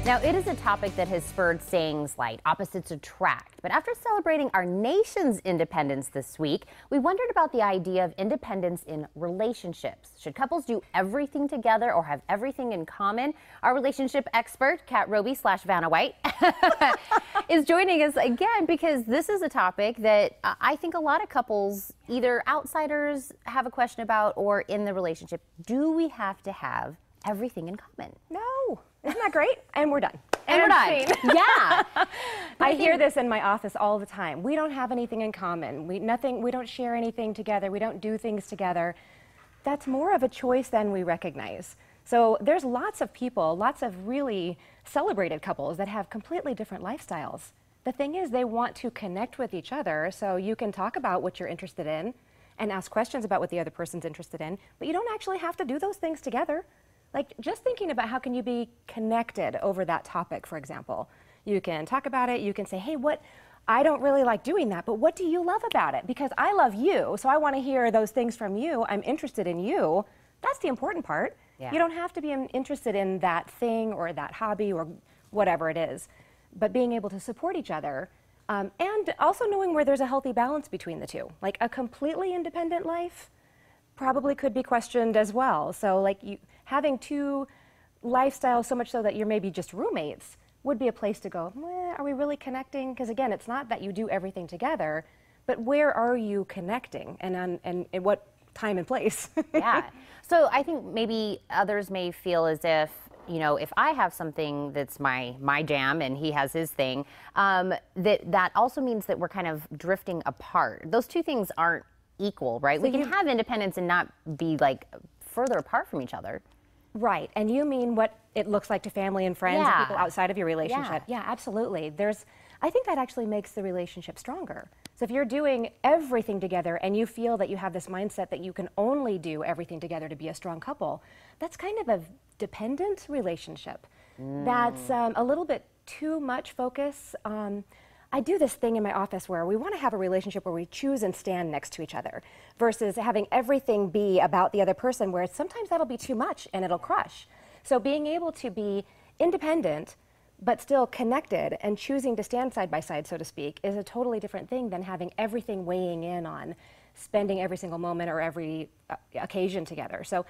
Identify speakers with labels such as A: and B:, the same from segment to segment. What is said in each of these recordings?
A: Now, it is a topic that has spurred sayings like opposites attract. But after celebrating our nation's independence this week, we wondered about the idea of independence in relationships. Should couples do everything together or have everything in common? Our relationship expert, Kat Robey / Vanna White, is joining us again because this is a topic that I think a lot of couples, either outsiders, have a question about or in the relationship. Do we have to have everything in common?
B: No. Isn't that great? And we're done.
A: And we're done. Yeah.
B: I hear this in my office all the time. We don't have anything in common. We don't share anything together. We don't do things together. That's more of a choice than we recognize. So there's lots of people, lots of really celebrated couples that have completely different lifestyles. The thing is, they want to connect with each other, so you can talk about what you're interested in and ask questions about what the other person's interested in, but you don't actually have to do those things together. Like, just thinking about how can you be connected over that topic, for example. You can talk about it, you can say, hey, I don't really like doing that, but what do you love about it? Because I love you, so I want to hear those things from you. I'm interested in you. That's the important part. Yeah. You don't have to be interested in that thing or that hobby or whatever it is, but being able to support each other and also knowing where there's a healthy balance between the two. Like, a completely independent life probably could be questioned as well. So like having two lifestyles so much so that you're maybe just roommates would be a place to go, are we really connecting? Because again, it's not that you do everything together, but where are you connecting and in what time and place?
A: Yeah. So I think maybe others may feel as if, you know, if I have something that's my jam and he has his thing, that also means that we're kind of drifting apart. Those two things aren't equal, right? So we can have independence and not be like further apart from each other.
B: Right. And you mean what it looks like to family and friends and people outside of your relationship. Yeah, absolutely. I think that actually makes the relationship stronger. So if you're doing everything together and you feel that you have this mindset that you can only do everything together to be a strong couple, that's kind of a dependent relationship. That's a little bit too much focus. I do this thing in my office where we want to have a relationship where we choose and stand next to each other versus having everything be about the other person, where sometimes that'll be too much and it'll crush. So being able to be independent but still connected and choosing to stand side by side, so to speak, is a totally different thing than having everything weighing in on spending every single moment or every occasion together. So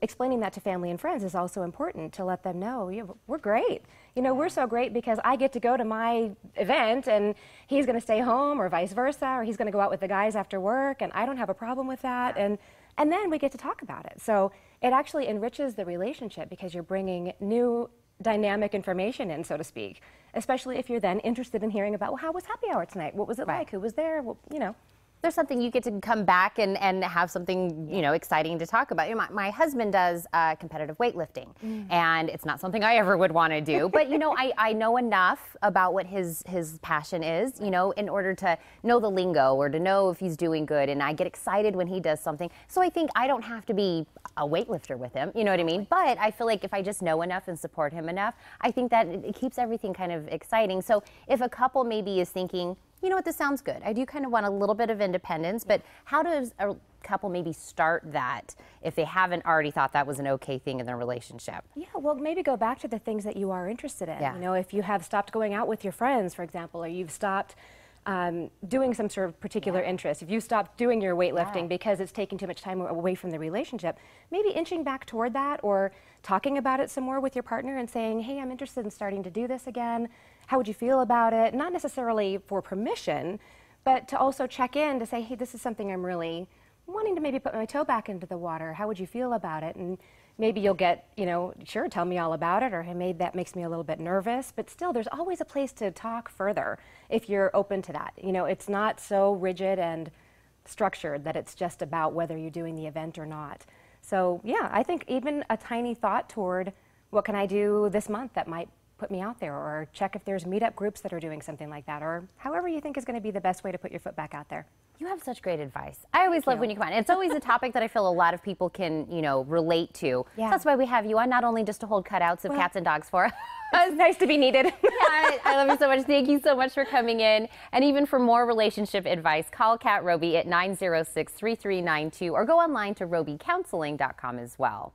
B: explaining that to family and friends is also important, to let them know, yeah, we're great. You know, we're so great because I get to go to my event and he's going to stay home, or vice versa, or he's going to go out with the guys after work, and I don't have a problem with that. And then we get to talk about it. So it actually enriches the relationship because you're bringing new dynamic information in, so to speak, especially if you're then interested in hearing about, well, how was happy hour tonight? What was it like? Who was there? Well, you know.
A: There's something you get to come back and have something, you know, exciting to talk about. You know, my husband does competitive weightlifting, and it's not something I ever would want to do. But, you know, I know enough about what his passion is, you know, in order to know the lingo or to know if he's doing good. And I get excited when he does something. So I think I don't have to be a weightlifter with him, you know what I mean? But I feel like if I just know enough and support him enough, I think that it keeps everything kind of exciting. So if a couple maybe is thinking, you know what, this sounds good, I do kind of want a little bit of independence, but how does a couple maybe start that if they haven't already thought that was an okay thing in their relationship?
B: Yeah, well, maybe go back to the things that you are interested in. You know, if you have stopped going out with your friends, for example, or you've stopped doing some sort of particular interest, if you stopped doing your weightlifting because it's taking too much time away from the relationship, maybe inching back toward that, or talking about it some more with your partner and saying, hey, I'm interested in starting to do this again. How would you feel about it? Not necessarily for permission, but to also check in to say, hey, this is something I'm really wanting to maybe put my toe back into the water. How would you feel about it? And maybe you'll get, you know, sure, tell me all about it, or hey, maybe that makes me a little bit nervous. But still, there's always a place to talk further if you're open to that. You know, it's not so rigid and structured that it's just about whether you're doing the event or not. So yeah, I think even a tiny thought toward what can I do this month that might put me out there, or check if there's meetup groups that are doing something like that, or however you think is going to be the best way to put your foot back out there.
A: You have such great advice. I always love when you come on. It's always a topic that I feel a lot of people can, you know, relate to. Yeah. So that's why we have you on, not only just to hold cutouts of cats and dogs for us.
B: It's nice to be needed.
A: Yeah, I love you so much. Thank you so much for coming in. And even for more relationship advice, call Kat Robey at 906-3392 or go online to robeycounseling.com as well.